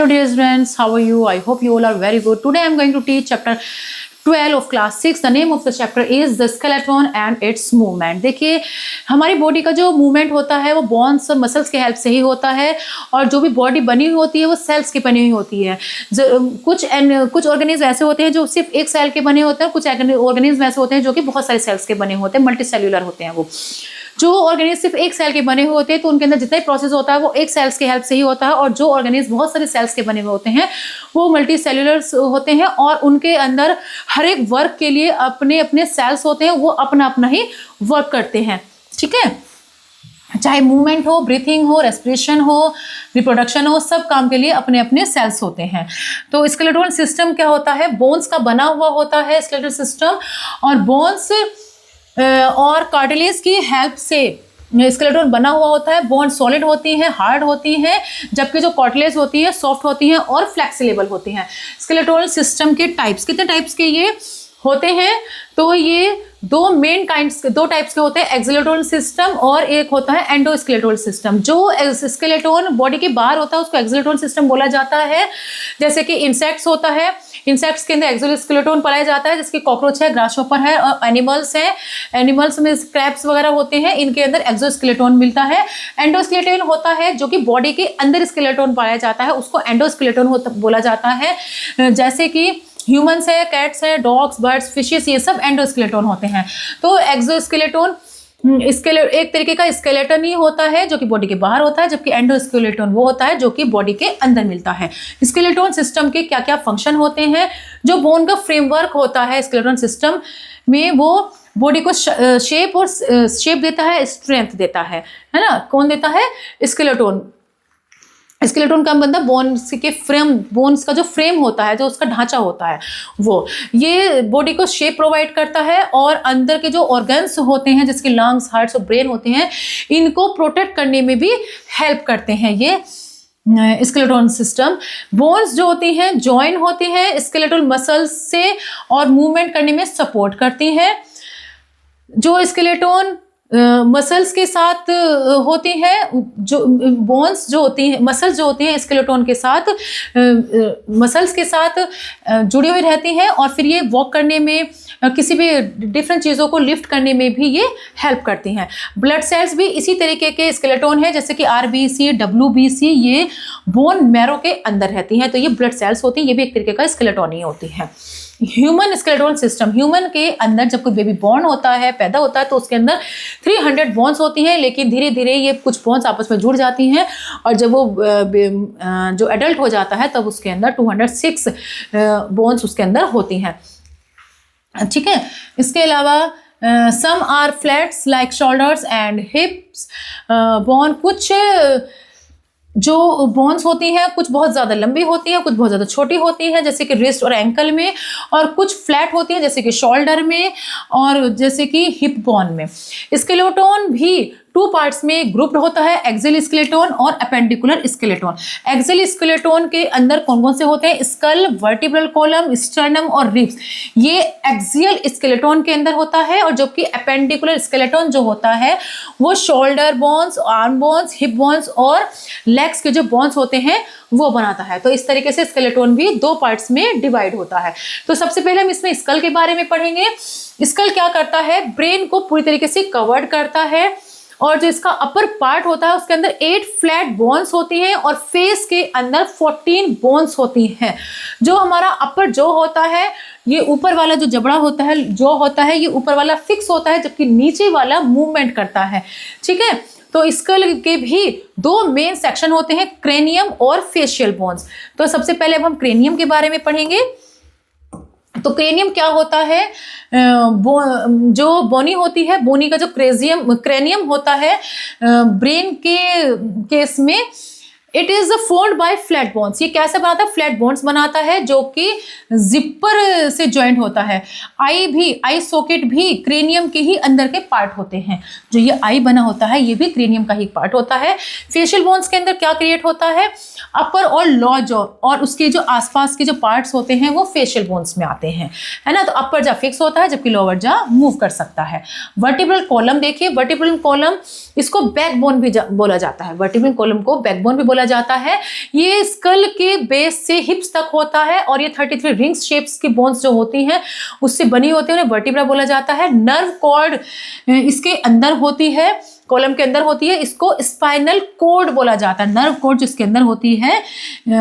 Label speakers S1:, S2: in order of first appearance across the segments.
S1: dear students, how are you? I hope you all are very good. Today I am going to teach chapter 12 of class 6. The name of the chapter is the skeleton and its movement. देखिए हमारी body का जो movement होता है वो bones और muscles के help से ही होता है, और जो भी बॉडी बनी हुई होती है वो सेल्स की बनी हुई होती है। कुछ ऑर्गेनिज्म ऐसे होते हैं जो सिर्फ एक सेल के बने होते हैं, कुछ ऑर्गेनिज्म ऐसे होते हैं जो कि बहुत सारे सेल्स के बने होते हैं, मल्टी सेल्यूलर होते हैं। वो जो ऑर्गेनिज्म सिर्फ एक सेल के बने हुए होते हैं तो उनके अंदर जितना ही प्रोसेस होता है वो एक सेल्स के हेल्प से ही होता है, और जो ऑर्गेनिज्म बहुत सारे सेल्स के बने हुए होते हैं वो मल्टी सेल्यूलर्स होते हैं, और उनके अंदर हर एक वर्क के लिए अपने अपने सेल्स होते हैं, वो अपना अपना ही वर्क करते हैं। ठीक है, चाहे मूवमेंट हो, ब्रीथिंग हो, रेस्पिरेशन हो, रिप्रोडक्शन हो, सब काम के लिए अपने अपने सेल्स होते हैं। तो स्केलेटल सिस्टम क्या होता है? बोन्स का बना हुआ होता है स्केलेटल सिस्टम, और बोन्स और कार्टिलेज की हेल्प से स्केलेटन बना हुआ होता है। बोन सॉलिड होती हैं, हार्ड होती हैं, जबकि जो कार्टिलेज होती है सॉफ्ट होती हैं और फ्लेक्सिबल होती हैं। स्केलेटल सिस्टम के टाइप्स, कितने टाइप्स के ये होते हैं? तो ये दो टाइप्स के होते हैं, एक्सोस्केलेटल सिस्टम और एक होता है एंडोस्केलेटल सिस्टम। जो स्केलेटन बॉडी के बाहर होता है उसको एक्सोस्केलेटल सिस्टम बोला जाता है। जैसे कि इंसेक्ट्स होता है, इंसेक्ट्स के अंदर एक्सोस्केलेटन पाया जाता है, जिसकी कॉकरोच है, ग्रासहॉपर है, और एनिमल्स है, एनिमल्स में क्रैब्स वगैरह होते हैं, इनके अंदर एक्सोस्केलेटन मिलता है। एंडोस्केलेटन होता है जो कि बॉडी के अंदर स्केलेटन पाया जाता है, उसको एंडोस्केलेटन बोला जाता है। जैसे कि ह्यूमंस है, कैट्स है, डॉग्स, बर्ड्स, फिशेस, ये सब एंडोस्केलेटन होते हैं। तो एक्सोस्केलेटन एक तरीके का स्केलेटन ही होता है जो कि बॉडी के बाहर होता है, जबकि एंडोस्केलेटन वो होता है जो कि बॉडी के अंदर मिलता है। स्केलेटन सिस्टम के क्या क्या फंक्शन होते हैं? जो बोन का फ्रेमवर्क होता है स्केलेटन सिस्टम में, वो बॉडी को शेप देता है, स्ट्रेंथ देता है ना? कौन देता है? स्केलेटन। स्केलेटन का मतलब बोन्स के फ्रेम, बोन्स का जो फ्रेम होता है, जो उसका ढांचा होता है, वो ये बॉडी को शेप प्रोवाइड करता है, और अंदर के जो ऑर्गन्स होते हैं जिसके लंग्स, हार्ट्स और ब्रेन होते हैं, इनको प्रोटेक्ट करने में भी हेल्प करते हैं ये स्केलेटन सिस्टम। बोन्स जो होती हैं जॉइन होती हैं स्केलेटल मसल्स से और मूवमेंट करने में सपोर्ट करती हैं। जो स्केलेटन मसल्स के साथ होती हैं, जो बोन्स जो होती हैं, मसल्स जो होती हैं स्केलेटन के साथ, मसल्स के साथ जुड़ी हुई रहती हैं, और फिर ये वॉक करने में, किसी भी डिफरेंट चीज़ों को लिफ्ट करने में भी ये हेल्प करती हैं। ब्लड सेल्स भी इसी तरीके के स्केलेटन है, जैसे कि RBC, WBC, ये बोन मैरो के अंदर रहती हैं, तो ये ब्लड सेल्स होती हैं, ये भी एक तरीके का स्केलेटन ही होती है। ह्यूमन स्केलेटल सिस्टम, ह्यूमन के अंदर जब कोई बेबी बॉर्न होता है, पैदा होता है, तो उसके अंदर 300 बोन्स होती हैं, लेकिन धीरे धीरे ये कुछ बोन्स आपस में जुड़ जाती हैं, और जब वो जो एडल्ट हो जाता है तब उसके अंदर 206 बोन्स उसके अंदर होती हैं। ठीक है, इसके अलावा some are flats like shoulders and hips bone. कुछ जो बोन्स होती हैं कुछ बहुत ज़्यादा लंबी होती हैं, कुछ बहुत ज़्यादा छोटी होती हैं, जैसे कि रिस्ट और एंकल में, और कुछ फ्लैट होती हैं जैसे कि शोल्डर में और जैसे कि हिप बोन में। स्केलेटन भी 2 पार्ट्स में ग्रुप्ड होता है, एक्सियल स्केलेटन और अपेंडिकुलर स्केलेटन। एक्सियल स्केलेटन के अंदर कौन कौन से होते हैं? स्कल, वर्टिब्रल कॉलम, स्टर्नम और रिब्स, ये एक्सियल स्केलेटन के अंदर होता है, और जबकि अपेंडिकुलर स्केलेटन जो होता है वो shoulder bones, arm bones, hip bones और लेग्स के जो बोन्स होते हैं वो बनाता है। तो इस तरीके से स्केलेटन भी 2 पार्ट्स में डिवाइड होता है। तो सबसे पहले हम इसमें स्कल के बारे में पढ़ेंगे। स्कल क्या करता है? ब्रेन को पूरी तरीके से कवर्ड करता है, और जो इसका अपर पार्ट होता है उसके अंदर 8 फ्लैट बोन्स होती हैं, और फेस के अंदर 14 बोन्स होती हैं। जो हमारा अपर जो होता है, ये ऊपर वाला जो जबड़ा होता है, जो होता है, ये ऊपर वाला फिक्स होता है, जबकि नीचे वाला मूवमेंट करता है। ठीक है, तो स्कल के भी 2 मेन सेक्शन होते हैं, क्रेनियम और फेशियल बोन्स। तो सबसे पहले अब हम क्रेनियम के बारे में पढ़ेंगे। तो क्रेनियम क्या होता है? जो बोनी होती है, बोनी का जो क्रेनियम होता है, ब्रेन के केस में it is formed by flat bones. ये कैसे बनाता है? फ्लैट बोन्स बनाता है, जो कि जिपर से ज्वाइंट होता है। आई सॉकेट भी क्रेनियम के ही अंदर के पार्ट होते हैं। जो ये आई बना होता है ये भी क्रेनियम का ही पार्ट होता है। फेशियल बोन्स के अंदर क्या क्रिएट होता है? अपर और लोअर जॉ और उसके जो आसपास के जो पार्ट्स होते हैं वो फेशियल बोन्स में आते हैं, है ना? तो अपर जा फिक्स होता है, जबकि लोअर जा मूव कर सकता है। वर्टिब्रल कॉलम देखिए, वर्टिब्रल कॉलम इसको बैकबोन भी बोला जाता है, वर्टिब्रल कॉलम को बैकबोन भी बोला जाता है। ये स्कल के बेस से हिप्स तक होता है और ये 33 रिंग्स शेप्स की बोन्स जो होती हैं उससे बनी होती है, उन्हें वर्टिब्रा बोला जाता है। नर्व कॉर्ड इसके अंदर होती है, कॉलम के अंदर होती है, इसको स्पाइनल कोड बोला जाता है। नर्व कोड जिसके अंदर होती है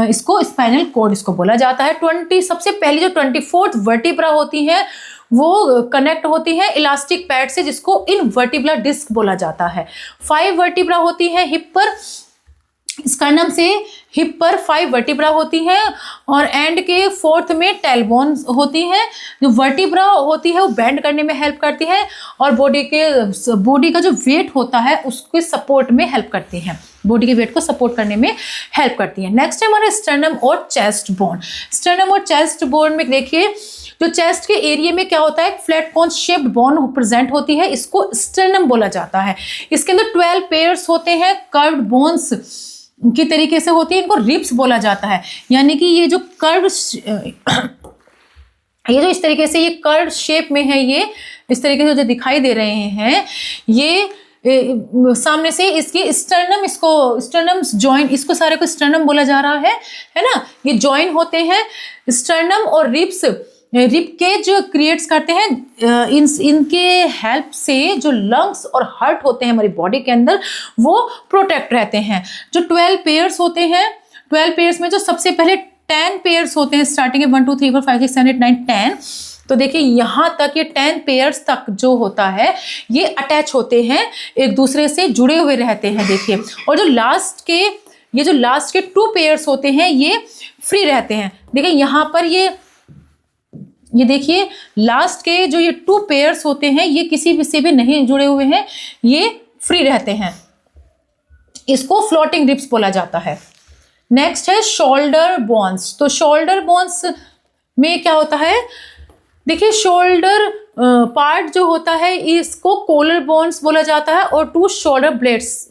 S1: इसको स्पाइनल कोड इसको बोला जाता है। सबसे पहली जो 24th वर्टिब्रा होती है वो कनेक्ट होती है इलास्टिक पैड से, जिसको इनवर्टिब्रल डिस्क बोला जाता है। 5 वर्टिब्रा होती है हिप पर, स्टर्नम से हिप पर 5 वर्टिब्रा होती है और एंड के 4th में टेलबोन होती है। जो वर्टिब्रा होती है वो बेंड करने में हेल्प करती है और बॉडी का जो वेट होता है उसके सपोर्ट में हेल्प करती है, बॉडी के वेट को सपोर्ट करने में हेल्प करती है। नेक्स्ट है हमारा स्टर्नम और चेस्ट बोन। स्टर्नम और चेस्ट बोन में देखिए जो चेस्ट के एरिया में क्या होता है, फ्लैट कोन शेप्ड बोन प्रेजेंट होती है, इसको स्टर्नम बोला जाता है। इसके अंदर 12 पेयर्स होते हैं, कर्व्ड बोन्स की तरीके से होती है, इनको रिब्स बोला जाता है। यानी कि ये जो जो इस तरीके से ये कर्व शेप में है, ये इस तरीके से जो दिखाई दे रहे हैं, ये सामने से इसकी स्टर्नम जॉइन, इसको सारे को स्टर्नम बोला जा रहा है ना। ये जॉइन होते हैं, स्टर्नम और रिब्स रिब के जो क्रिएट्स करते हैं, इनके हेल्प से जो लंग्स और हार्ट होते हैं हमारी बॉडी के अंदर वो प्रोटेक्ट रहते हैं। जो 12 पेयर्स होते हैं, 12 पेयर्स में जो सबसे पहले 10 पेयर्स होते हैं, स्टार्टिंग है 1 2 3 4 5 6 7 8 9 10। तो देखिए यहाँ तक ये 10 पेयर्स तक जो होता है ये अटैच होते हैं, एक दूसरे से जुड़े हुए रहते हैं। देखिए, और जो लास्ट के 2 पेयर्स होते हैं ये फ्री रहते हैं। देखिए यहाँ पर ये देखिए लास्ट के जो ये 2 पेयर्स होते हैं ये किसी भी से भी नहीं जुड़े हुए हैं, ये फ्री रहते हैं, इसको फ्लोटिंग रिब्स बोला जाता है। नेक्स्ट है शोल्डर बोन्स। तो शोल्डर बोन्स में क्या होता है, देखिए शोल्डर पार्ट जो होता है इसको कॉलर बोन्स बोला जाता है और 2 शोल्डर ब्लेड्स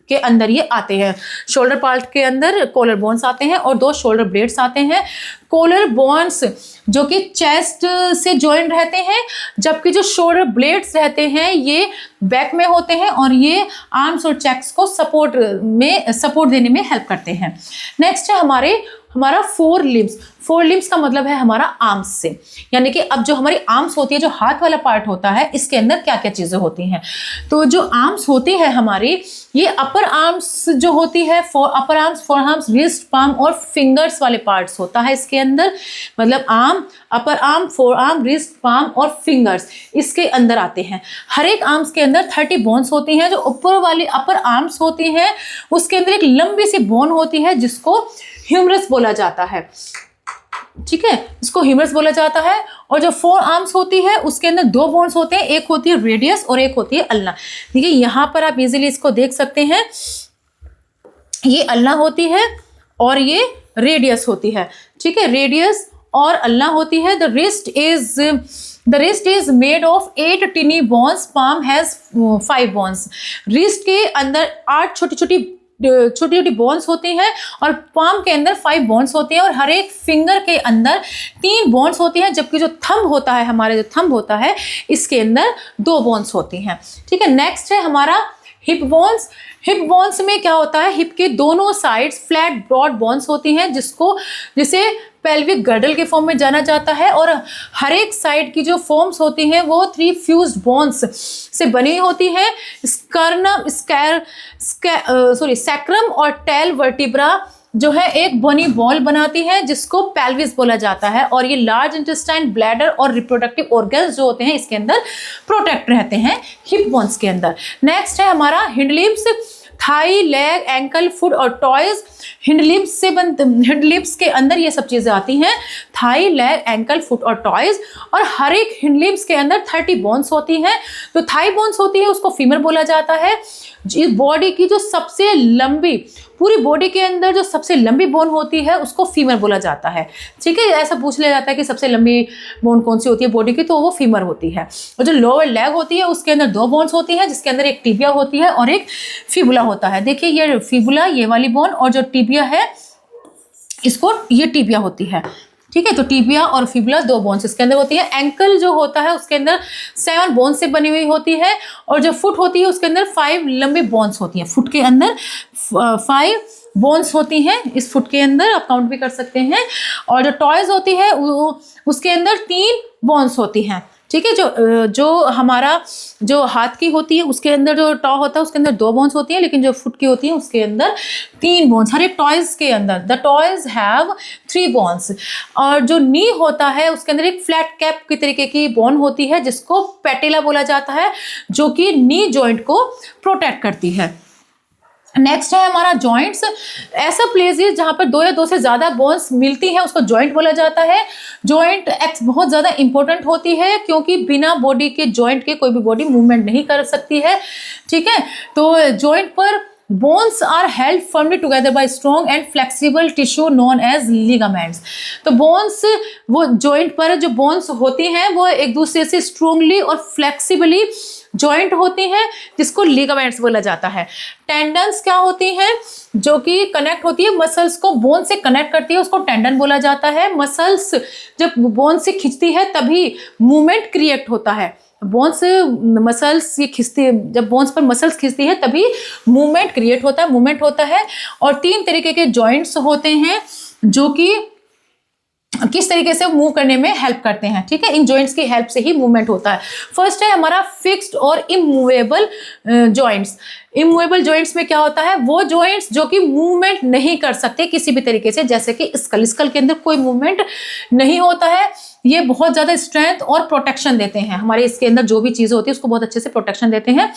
S1: के अंदर ये आते हैं। शोल्डर पार्ट के अंदर कॉलर बोन्स आते हैं और 2 शोल्डर ब्लेड्स आते हैं। कॉलर बोन्स जो कि चेस्ट से जॉइन रहते हैं, जबकि जो शोल्डर ब्लेड्स रहते हैं ये बैक में होते हैं और ये आर्म्स और चेस्ट को सपोर्ट देने में हेल्प करते हैं। नेक्स्ट है हमारा 4 लिम्स। 4 लिम्स का मतलब है हमारा आर्म्स से, यानी कि अब जो हमारी आर्म्स होती है, जो हाथ वाला पार्ट होता है, इसके अंदर क्या क्या चीजें होती हैं। तो जो आर्म्स होती है हमारी, ये अपर आर्म्स जो होती है, अपर arms, four arms, wrist, palm और फिंगर्स वाले पार्ट्स होता है इसके अंदर। मतलब arm, upper arm, four arm, wrist, palm और फिंगर्स इसके अंदर आते हैं। हर एक आर्म्स के अंदर 30 बोन्स होती हैं। जो ऊपर वाली अपर आर्म्स होती हैं उसके अंदर एक लंबी सी बोन होती है जिसको ह्यूमरस बोला जाता है, ठीक है, इसको ह्यूमरस बोला जाता है। और जो 4 आर्म्स होती है उसके अंदर 2 बोन्स होते हैं, एक होती है रेडियस और एक होती है अल्ना। देखिए यहाँ पर आप इजीली इसको देख सकते हैं, ये अल्ना होती है और ये रेडियस होती है, ठीक है, रेडियस और अल्ना होती है। The wrist is made of 8 टिनी bones, palm has 5 bones. Wrist के अंदर 8 छोटी छोटी बोन्स होती हैं और पाम के अंदर 5 बोन्स होती हैं और हर एक फिंगर के अंदर 3 बोन्स होती हैं, जबकि जो थंब होता है, हमारे जो थंब होता है, इसके अंदर 2 बोन्स होती हैं, ठीक है। नेक्स्ट है हमारा हिप बोन्स। हिप बोन्स में क्या होता है, हिप के दोनों साइड्स फ्लैट ब्रॉड बोन्स होती हैं जिसे पेल्विक गर्डल के फॉर्म में जाना जाता है और हर एक साइड की जो फॉर्म्स होती हैं वो 3 फ्यूज्ड बोन्स से बनी होती है। सैक्रम और टेल वर्टिब्रा जो है एक बनी बॉल बनाती है जिसको पेल्विस बोला जाता है और ये लार्ज इंटेस्टाइन, ब्लैडर और रिप्रोडक्टिव ऑर्गन्स जो होते हैं इसके अंदर प्रोटेक्ट रहते हैं हिप बोन्स के अंदर। नेक्स्ट है हमारा hind limbs. Thigh, leg, ankle, foot और टॉयज हिंड लिम्स के अंदर ये सब चीजें आती हैं। थाई, लेग, एंकल, फुट और टॉयज। और हर एक हिंड लिम्स के अंदर 30 बोन्स होती हैं। तो थाई बोन्स होती है उसको फीमर बोला जाता है। इस बॉडी की जो सबसे लंबी, पूरी बॉडी के अंदर जो सबसे लंबी बोन होती है उसको फीमर बोला जाता है, ठीक है। ऐसा पूछ लिया जाता है कि सबसे लंबी बोन कौन सी होती है बॉडी की, तो वो फीमर होती है। और जो लोअर लेग होती है उसके अंदर 2 बोन्स होती है जिसके अंदर एक टिबिया होती है और एक फिबुला होता है। देखिए ये फिबुला, ये वाली बोन, और जो टिबिया है इसको, ये टिबिया होती है, ठीक है। तो टिबिया और फिबुला 2 बोन्स इसके अंदर होती है। एंकल जो होता है उसके अंदर 7 बोन्स से बनी हुई होती है, और जो फुट होती है उसके अंदर 5 लंबी बोन्स होती हैं। फुट के अंदर 5 बोन्स होती हैं, इस फुट के अंदर आप काउंट भी कर सकते हैं। और जो टॉयज होती है उसके अंदर 3 बोन्स होती हैं, ठीक है। जो हमारा जो हाथ की होती है उसके अंदर जो टॉ होता है उसके अंदर 2 बोन्स होती हैं, लेकिन जो फुट की होती है उसके अंदर 3 बोन्स। हर एक टॉयज के अंदर द टॉयज हैव 3 बोन्स। और जो नी होता है उसके अंदर एक फ्लैट कैप की तरीके की बोन होती है जिसको पैटेला बोला जाता है, जो कि नी जॉइंट को प्रोटेक्ट करती है। नेक्स्ट है हमारा जॉइंट्स। ऐसा प्लेस है जहां पर 2 या 2 से ज्यादा बोन्स मिलती हैं उसको जॉइंट बोला जाता है। जॉइंट एक्स बहुत ज्यादा इंपॉर्टेंट होती है, क्योंकि बिना बॉडी के जॉइंट के कोई भी बॉडी मूवमेंट नहीं कर सकती है, ठीक है। तो जॉइंट पर bones are held firmly together by strong and flexible tissue known as ligaments. तो बोन्स, वो जॉइंट पर जो बोन्स होती हैं वो एक दूसरे से स्ट्रॉन्गली और फ्लेक्सिबली जॉइंट होती हैं, जिसको लिगामेंट्स बोला जाता है। टेंडन्स क्या होती हैं, जो कि कनेक्ट होती है मसल्स को, बोन से कनेक्ट करती है, उसको टेंडन बोला जाता है। मसल्स जब बोन से खिंचती है तभी मूवमेंट क्रिएट होता है। बोन्स मसल्स ये खिंचती है, जब बोन्स पर मसल्स खिंचती है तभी मूवमेंट क्रिएट होता है, मूवमेंट होता है। और 3 तरीके के जॉइंट्स होते हैं जो कि किस तरीके से मूव करने में हेल्प करते हैं, ठीक है। इन जॉइंट्स की हेल्प से ही मूवमेंट होता है। फर्स्ट है हमारा फिक्स्ड और इमूवेबल जॉइंट्स। इमूवेबल जॉइंट्स में क्या होता है, वो जॉइंट्स जो कि मूवमेंट नहीं कर सकते किसी भी तरीके से, जैसे कि स्कल के अंदर कोई मूवमेंट नहीं होता है। ये बहुत ज्यादा स्ट्रेंथ और प्रोटेक्शन देते हैं, हमारे इसके अंदर जो भी चीजें होती है उसको बहुत अच्छे से प्रोटेक्शन देते हैं।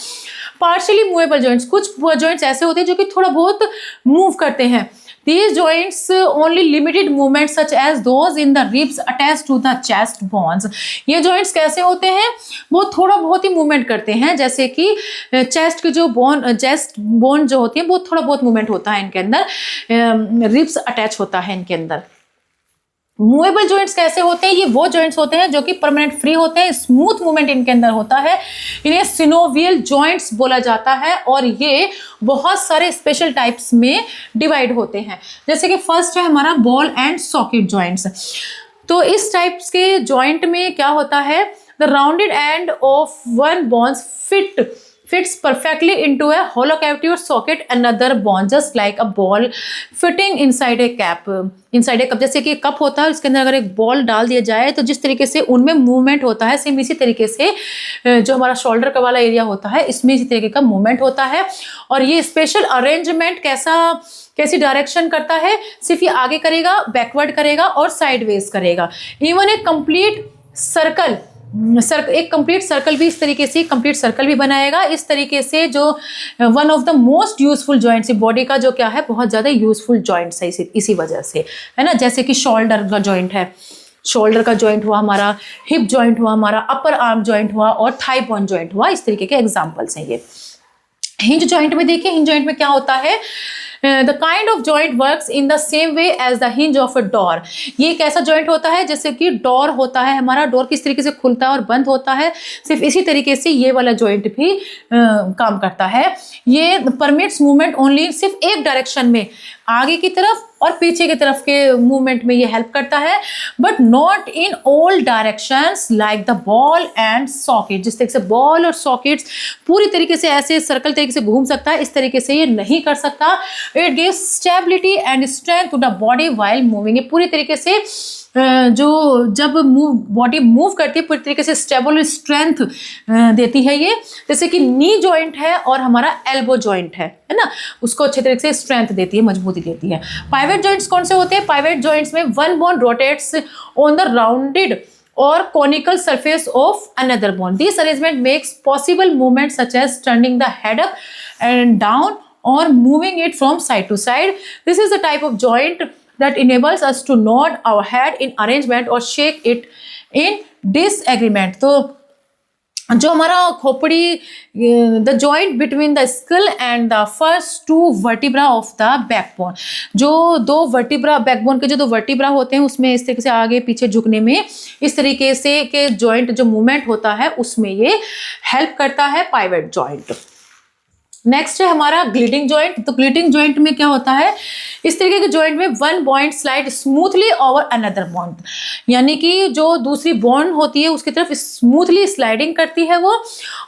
S1: पार्शियली मूवेबल जॉइंट्स, कुछ जॉइंट्स ऐसे होते हैं जो कि थोड़ा बहुत मूव करते हैं। These joints only limited movement such as those in the ribs attached to the chest bones. ये joints कैसे होते हैं, वो थोड़ा बहुत ही मूवमेंट करते हैं, जैसे कि चेस्ट की जो चेस्ट बोन जो होती है वो थोड़ा बहुत मूवमेंट होता है इनके अंदर, रिब्स अटैच होता है इनके अंदर। मूवेबल जॉइंट्स कैसे होते हैं, ये वो जॉइंट्स होते हैं जो कि परमानेंट फ्री होते हैं, स्मूथ मूवमेंट इनके अंदर होता है। इन्हें सिनोवियल जॉइंट्स बोला जाता है, और ये बहुत सारे स्पेशल टाइप्स में डिवाइड होते हैं। जैसे कि फर्स्ट है हमारा बॉल एंड सॉकेट जॉइंट्स। तो इस टाइप्स के जॉइंट में क्या होता है, the rounded end of one bones fits perfectly into a hollow cavity or socket another bone, just like a ball fitting inside a cup. जैसे कि कप होता है उसके अंदर अगर एक बॉल डाल दिया जाए तो जिस तरीके से उनमें मूवमेंट होता है, सेम इसी तरीके से जो हमारा शोल्डर का वाला एरिया होता है इसमें इसी तरीके का मूवमेंट होता है। और ये स्पेशल अरेंजमेंट कैसी डायरेक्शन करता है, सिर्फ ये आगे करेगा, बैकवर्ड करेगा और साइडवेज करेगा। इवन एक कंप्लीट सर्कल भी इस तरीके से कंप्लीट सर्कल भी बनाएगा। इस तरीके से जो one of the most useful joints body का जो क्या है, बहुत ज़्यादा यूजफुल जॉइंट्स है इसी वजह से, है ना। जैसे कि शोल्डर का जॉइंट है, शोल्डर का जॉइंट हुआ हमारा, हिप जॉइंट हुआ हमारा, अपर आर्म जॉइंट हुआ और थाई बोन जॉइंट हुआ, इस तरीके के एग्जाम्पल्स हैं ये। हिंज जॉइंट में देखिए, हिंज जॉइंट में क्या होता है, the kind of joint works in the same way as the hinge of a door. ये एक ऐसा जॉइंट होता है जैसे कि डोर होता है हमारा, डोर किस तरीके से खुलता है और बंद होता है, सिर्फ इसी तरीके से ये वाला जॉइंट भी काम करता है। ये परमिट्स मूवमेंट ओनली, सिर्फ एक डायरेक्शन में, आगे की तरफ और पीछे की तरफ के मूवमेंट में ये हेल्प करता है, but not in all directions like the ball and socket. जिस तरीके से बॉल और सॉकेट्स पूरी तरीके से ऐसे सर्कल तरीके से घूम सकता है, इस तरीके से ये नहीं कर सकता। It gives stability and strength to the body while moving. ये पूरी तरीके से जो जब बॉडी मूव करती है पूरी तरीके से स्टेबल स्ट्रेंथ देती है ये। जैसे कि नी जॉइंट है और हमारा एल्बो जॉइंट है ना, उसको अच्छे तरीके से स्ट्रेंथ देती है, मजबूती देती है। पाइवेट जॉइंट्स कौन से होते हैं, पाइवेट जॉइंट्स में one bone rotates on the rounded or conical surface of another bone. This arrangement makes possible movement such as turning the head up and down or moving it from side to side. This is the type of joint that enables us to nod our head in arrangement or shake it in disagreement. तो जो हमारा खोपड़ी, the joint between the skull and the first 2 vertebra of the backbone, जो 2 vertebra, backbone के जो 2 vertebra होते हैं उसमें इस तरीके से आगे पीछे झुकने में इस तरीके से के जॉइंट जो मूवमेंट होता है उसमें ये हेल्प करता है, पाइवेट जॉइंट। नेक्स्ट है हमारा ग्लिटिंग जॉइंट। तो ग्लिटिंग जॉइंट में क्या होता है, इस तरीके के जॉइंट में one bond slide smoothly over another bond, यानी कि जो दूसरी बॉन्ड होती है उसकी तरफ स्मूथली स्लाइडिंग करती है वो,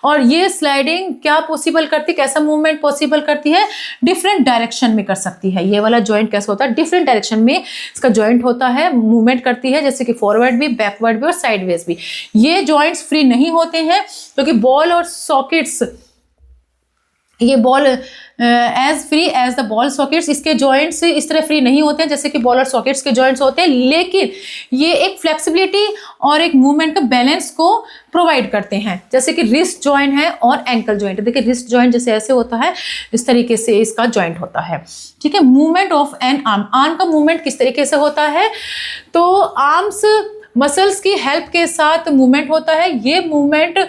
S1: और ये स्लाइडिंग क्या पॉसिबल करती है, कैसा मूवमेंट पॉसिबल करती है, डिफरेंट डायरेक्शन में कर सकती है। ये वाला जॉइंट कैसा होता है, डिफरेंट डायरेक्शन में इसका जॉइंट होता है, मूवमेंट करती है, जैसे कि फॉरवर्ड भी, बैकवर्ड भी और साइडवेज भी। ये जॉइंट्स फ्री नहीं होते हैं क्योंकि बॉल और सॉकेट्स, ये ball as free as the ball sockets, इसके जॉइंट्स इस तरह फ्री नहीं होते हैं जैसे कि बॉल और सॉकेट्स के जॉइंट्स होते हैं, लेकिन ये एक फ्लेक्सिबिलिटी और एक मूवमेंट का बैलेंस को प्रोवाइड करते हैं, जैसे कि रिस्ट जॉइंट है और एंकल जॉइंट। देखिए रिस्ट जॉइंट जैसे ऐसे होता है, इस तरीके से इसका जॉइंट होता है, ठीक है। Movement of N arm, arm का मूवमेंट किस तरीके से होता है, तो आर्म्स मसल्स की हेल्प के साथ मूवमेंट होता है। ये मूवमेंट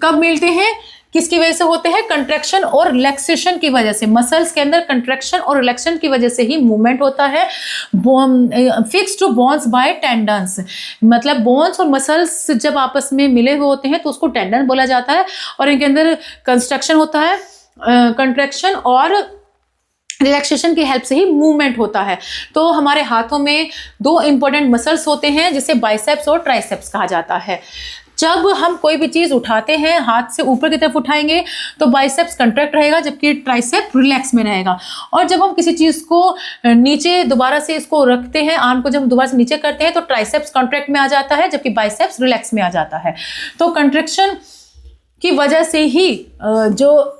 S1: कब मिलते हैं, किसकी वजह से होते हैं, कंट्रैक्शन और रिलैक्सेशन की वजह से। मसल्स के अंदर कंट्रैक्शन और रिलैक्सेशन की वजह से ही मूवमेंट होता है। Fix to bones by tendons, मतलब बोन्स और मसल्स जब आपस में मिले हुए होते हैं तो उसको टेंडन बोला जाता है, और इनके अंदर कंस्ट्रक्शन होता है, कंट्रैक्शन और रिलैक्सेशन की हेल्प से ही मूवमेंट होता है। तो हमारे हाथों में दो इंपॉर्टेंट मसल्स होते हैं जिसे बाइसेप्स और ट्राइसेप्स कहा जाता है। जब हम कोई भी चीज उठाते हैं, हाथ से ऊपर की तरफ उठाएंगे तो बाइसेप्स कंट्रैक्ट रहेगा जबकि ट्राइसेप रिलैक्स में रहेगा, और जब हम किसी चीज को नीचे दोबारा से इसको रखते हैं, आर्म को जब दोबारा से नीचे करते हैं तो ट्राइसेप्स कॉन्ट्रैक्ट में आ जाता है जबकि बाइसेप्स रिलैक्स में आ जाता है। तो कंट्रैक्शन की वजह से ही जो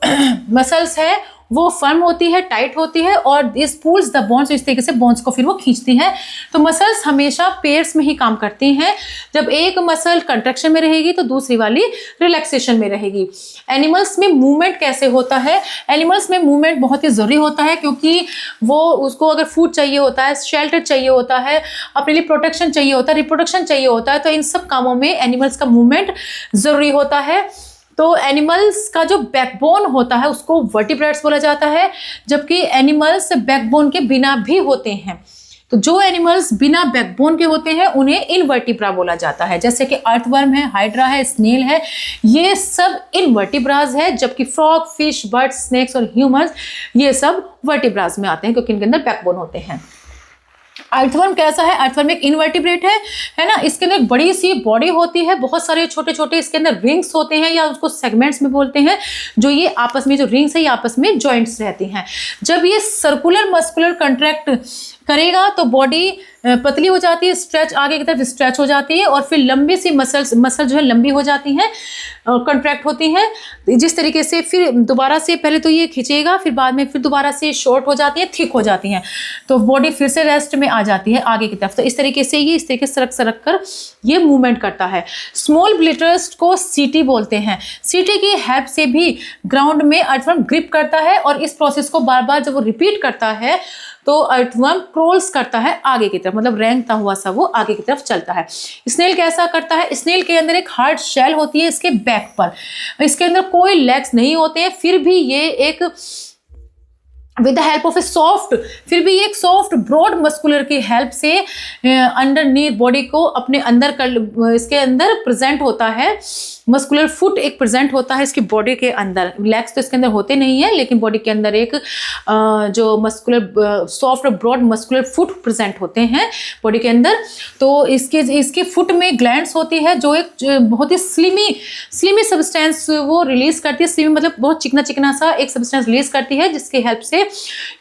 S1: मसल्स है वो फर्म होती है, टाइट होती है, और इस पुल्स द बोन्स, इस तरीके से बोन्स को फिर वो खींचती है। तो मसल्स हमेशा पेयर्स में ही काम करती हैं, जब एक मसल कंट्रैक्शन में रहेगी तो दूसरी वाली रिलैक्सेशन में रहेगी। एनिमल्स में मूवमेंट कैसे होता है, एनिमल्स में मूवमेंट बहुत ही ज़रूरी होता है क्योंकि वो उसको अगर फूड चाहिए होता है, शेल्टर चाहिए होता है, अपने लिए प्रोटेक्शन चाहिए होता है, रिप्रोडक्शन चाहिए होता है, तो इन सब कामों में एनिमल्स का मूवमेंट ज़रूरी होता है। तो एनिमल्स का जो बैकबोन होता है उसको वर्टिब्रेट्स बोला जाता है, जबकि एनिमल्स बैकबोन के बिना भी होते हैं। तो जो एनिमल्स बिना बैकबोन के होते हैं उन्हें इनवर्टिब्रा बोला जाता है, जैसे कि अर्थवर्म है, हाइड्रा है, स्नेल है, ये सब इनवर्टिब्रास है, जबकि फ्रॉग, फिश, बर्ड्स, स्नेक्स और ह्यूमंस ये सब वर्टिब्रास में आते हैं क्योंकि इनके अंदर बैकबोन होते हैं। अर्थवर्म कैसा है, अर्थवर्म एक इनवर्टिब्रेट है ना, इसके अंदर एक बड़ी सी बॉडी होती है, बहुत सारे छोटे छोटे इसके अंदर रिंग्स होते हैं या उसको सेगमेंट्स में बोलते हैं, जो ये आपस में जो रिंग्स है ये आपस में जॉइंट्स रहती हैं। जब ये सर्कुलर मस्कुलर कंट्रैक्ट करेगा तो बॉडी पतली हो जाती है, स्ट्रेच आगे की तरफ स्ट्रेच हो जाती है, और फिर लंबी सी मसल जो है लंबी हो जाती हैं, कंट्रैक्ट होती हैं, जिस तरीके से फिर दोबारा से पहले तो ये खींचेगा, फिर बाद में फिर दोबारा से शॉर्ट हो जाती है, थिक हो जाती हैं, तो बॉडी फिर से रेस्ट में आ जाती है आगे की तरफ। तो इस तरीके से ये इस तरीके से सरक कर ये मूवमेंट करता है। स्मॉल ब्लिटर्स को सीटी बोलते हैं। सीटी की हेल्प से भी ग्राउंड में अर्थवर्म ग्रिप करता है, और इस प्रोसेस को बार बार जब वो रिपीट करता है तो अर्थवर्म क्रोल्स करता है आगे की तरफ, मतलब रेंगता हुआ सा वो आगे की तरफ चलता है। स्नेल कैसा करता है, स्नेल के अंदर एक हार्ड शेल होती है इसके बैक पर, इसके अंदर कोई लेग्स नहीं होते हैं, फिर भी ये एक with the help of A soft, फिर भी एक सॉफ्ट ब्रॉड मस्कुलर की हेल्प से अंडरनीथ बॉडी को अपने अंदर कर, इसके अंदर प्रेजेंट होता है। मस्कुलर फुट एक प्रेजेंट होता है इसकी बॉडी के अंदर, लेग्स तो इसके अंदर होते नहीं है लेकिन बॉडी के अंदर एक जो muscular soft broad muscular foot present होते हैं बॉडी के अंदर। तो इसके फुट में ग्लैंड्स होती है जो एक बहुत ही स्लिमी सब्सटेंस वो रिलीज करती है। स्लिमी मतलब बहुत चिकना चिकना सा एक सब्सटेंस रिलीज करती है जिसकी हेल्प से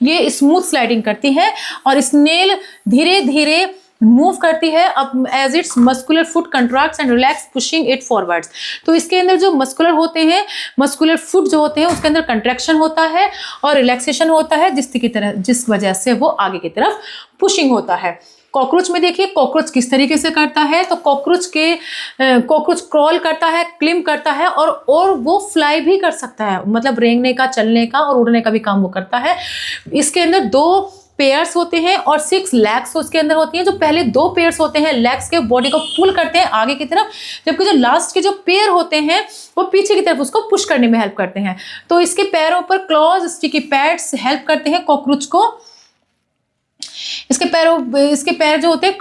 S1: ये स्मूथ स्लाइडिंग करती है, और स्नेल धीरे धीरे मूव करती है अब as it's muscular foot contracts and relax pushing it forwards. तो इसके अंदर जो मस्कुलर होते हैं, मस्कुलर फुट जो होते हैं उसके अंदर कंट्रैक्शन होता है और रिलैक्सेशन होता है, जिस वजह से वो आगे की तरफ पुशिंग होता है। कॉकरोच में देखिए कॉकरोच किस तरीके से करता है, तो कॉकरोच क्रॉल करता है, क्लिम करता है, और वो फ्लाई भी कर सकता है, मतलब रेंगने का, चलने का और उड़ने का भी काम वो करता है। इसके अंदर 2 पेयर्स होते हैं और 6 लेग्स उसके अंदर होती हैं। जो पहले 2 पेयर्स होते हैं लेग्स के बॉडी को पुल करते हैं आगे की तरफ, जबकि जो लास्ट के जो पेयर होते हैं वो पीछे की तरफ उसको पुश करने में हेल्प करते हैं। तो इसके पैरों पर क्लॉज, स्टिकी पैड्स हेल्प करते हैं कॉकरोच को इसके पैर जो होते हैं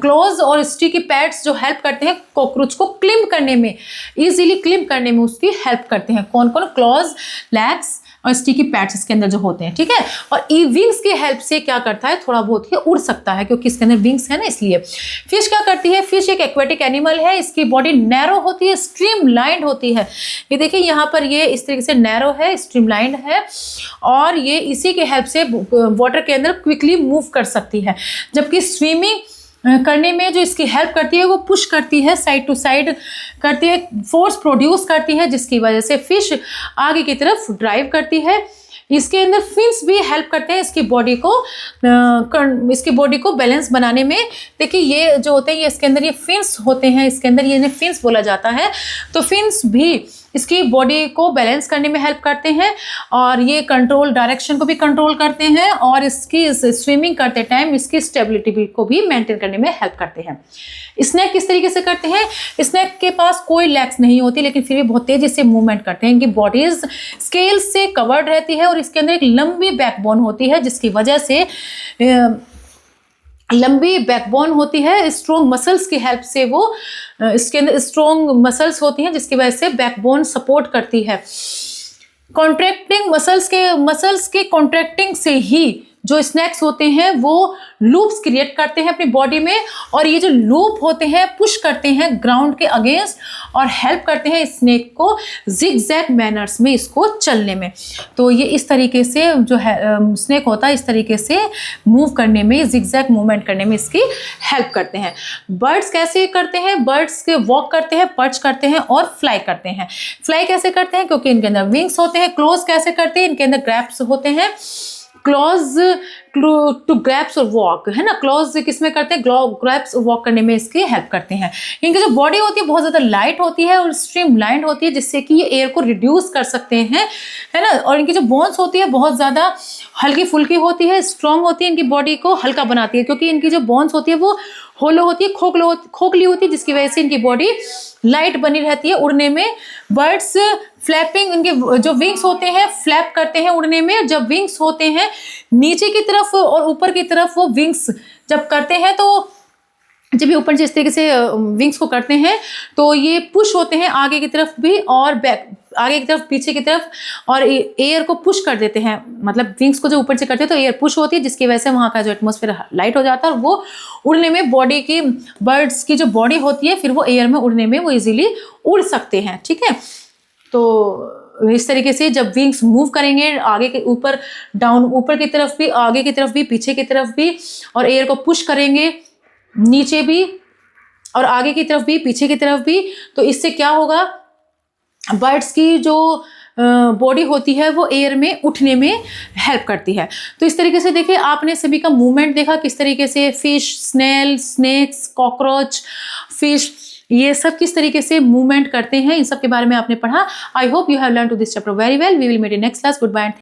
S1: क्लोज और स्टिकी पैड्स जो हेल्प करते हैं कॉकरोच को क्लिम करने में, इजीली क्लिम करने में उसकी हेल्प करते हैं। कौन कौन? क्लॉज, लेग्स और स्टिकी पैड्स इसके अंदर जो होते हैं, ठीक है। और विंग्स की हेल्प से क्या करता है, थोड़ा बहुत ही उड़ सकता है क्योंकि इसके अंदर विंग्स है ना, इसलिए। फिश क्या करती है? फिश एक एक्वेटिक एनिमल है, इसकी बॉडी नैरो होती है, स्ट्रीमलाइंड होती है। ये देखिए यहाँ पर ये इस तरीके से नैरो है, स्ट्रीमलाइंड है और ये इसी के हेल्प से वाटर के अंदर क्विकली मूव कर सकती है। जबकि स्विमिंग करने में जो इसकी हेल्प करती है वो पुश करती है, साइड टू साइड करती है, फोर्स प्रोड्यूस करती है, जिसकी वजह से फिश आगे की तरफ ड्राइव करती है। इसके अंदर फिन्स भी हेल्प करते हैं इसकी बॉडी को बैलेंस बनाने में। देखिए ये जो होते हैं ये इसके अंदर ये फिन्स होते हैं, इसके अंदर ये फिन्स बोला जाता है। तो फिन्स भी इसकी बॉडी को बैलेंस करने में हेल्प करते हैं और ये कंट्रोल, डायरेक्शन को भी कंट्रोल करते हैं और इसकी स्विमिंग करते टाइम इसकी स्टेबिलिटी को भी मेंटेन करने में हेल्प करते हैं। स्नेक किस तरीके से करते हैं? स्नेक के पास कोई लेग्स नहीं होती लेकिन फिर भी बहुत तेजी से मूवमेंट करते हैं। इनकी बॉडीज स्केल से कवर्ड रहती है और इसके अंदर एक लंबी बैकबोन होती है, जिसकी वजह से लंबी बैकबोन होती है। स्ट्रॉन्ग मसल्स की हेल्प से वो इसके अंदर स्ट्रॉन्ग मसल्स होती हैं, जिसकी वजह से बैकबोन सपोर्ट करती है। कॉन्ट्रैक्टिंग मसल्स के कॉन्ट्रैक्टिंग से ही जो स्नैक्स होते हैं वो लूप्स क्रिएट करते हैं अपनी बॉडी में और ये जो लूप होते हैं पुश करते हैं ग्राउंड के अगेंस्ट और हेल्प करते हैं स्नेक को जिगजैग मैनर्स में इसको चलने में। तो ये इस तरीके से जो है स्नेक होता है इस तरीके से मूव करने में, जिगजैग मूवमेंट करने में इसकी हेल्प करते हैं। बर्ड्स कैसे करते हैं? बर्ड्स के वॉक करते हैं, पर्च करते हैं और फ्लाई करते हैं। फ्लाई कैसे करते हैं? क्योंकि इनके अंदर विंग्स होते हैं। क्लोज कैसे करते हैं? इनके अंदर ग्रैप्स होते हैं। क्लॉज टू ग्रैप्स और वॉक, है ना। क्लॉज किस में करते हैं? ग्रैप्स वॉक करने में इसकी हेल्प करते हैं। इनकी जो बॉडी होती है बहुत ज़्यादा लाइट होती है और स्ट्रीमलाइंड होती है, जिससे कि ये एयर को रिड्यूस कर सकते हैं, है ना। और इनकी जो बोन्स होती है बहुत ज़्यादा हल्की फुल्की होती है, स्ट्रॉन्ग होती है, इनकी बॉडी को हल्का बनाती है क्योंकि इनकी जो बोन्स होती है वो होलो होती है, खोखली होती है, जिसकी वजह से इनकी बॉडी लाइट बनी रहती है उड़ने में। बर्ड्स फ्लैपिंग, इनके जो विंग्स होते हैं फ्लैप करते हैं उड़ने में। जब विंग्स होते हैं नीचे की तरफ और ऊपर की तरफ वो विंग्स जब करते हैं तो जब ये ऊपर जिस तरीके से विंग्स को करते हैं तो ये पुश होते हैं आगे की तरफ भी और बैक, आगे की तरफ पीछे की तरफ, और एयर को पुश कर देते हैं। मतलब विंग्स को जो ऊपर से करते हैं तो एयर पुश होती है, जिसकी वजह से वहाँ का जो एटमॉस्फेयर लाइट हो जाता है और वो उड़ने में बॉडी की, बर्ड्स की जो बॉडी होती है फिर वो एयर में उड़ने में वो इजीली उड़ सकते हैं, ठीक है। तो इस तरीके से जब विंग्स मूव करेंगे आगे के ऊपर डाउन, ऊपर की तरफ भी, आगे की तरफ भी, पीछे की तरफ भी, और एयर को पुश करेंगे नीचे भी और आगे की तरफ भी, पीछे की तरफ भी, तो इससे क्या होगा, बर्ड्स की जो बॉडी होती है वो एयर में उठने में हेल्प करती है। तो इस तरीके से देखिए आपने सभी का मूवमेंट देखा किस तरीके से fish, snail, snakes, cockroach, fish, ये सब किस तरीके से मूवमेंट करते हैं, इन सब के बारे में आपने पढ़ा। I hope you have learn to this chapter very well. We will meet in next class. Good bye.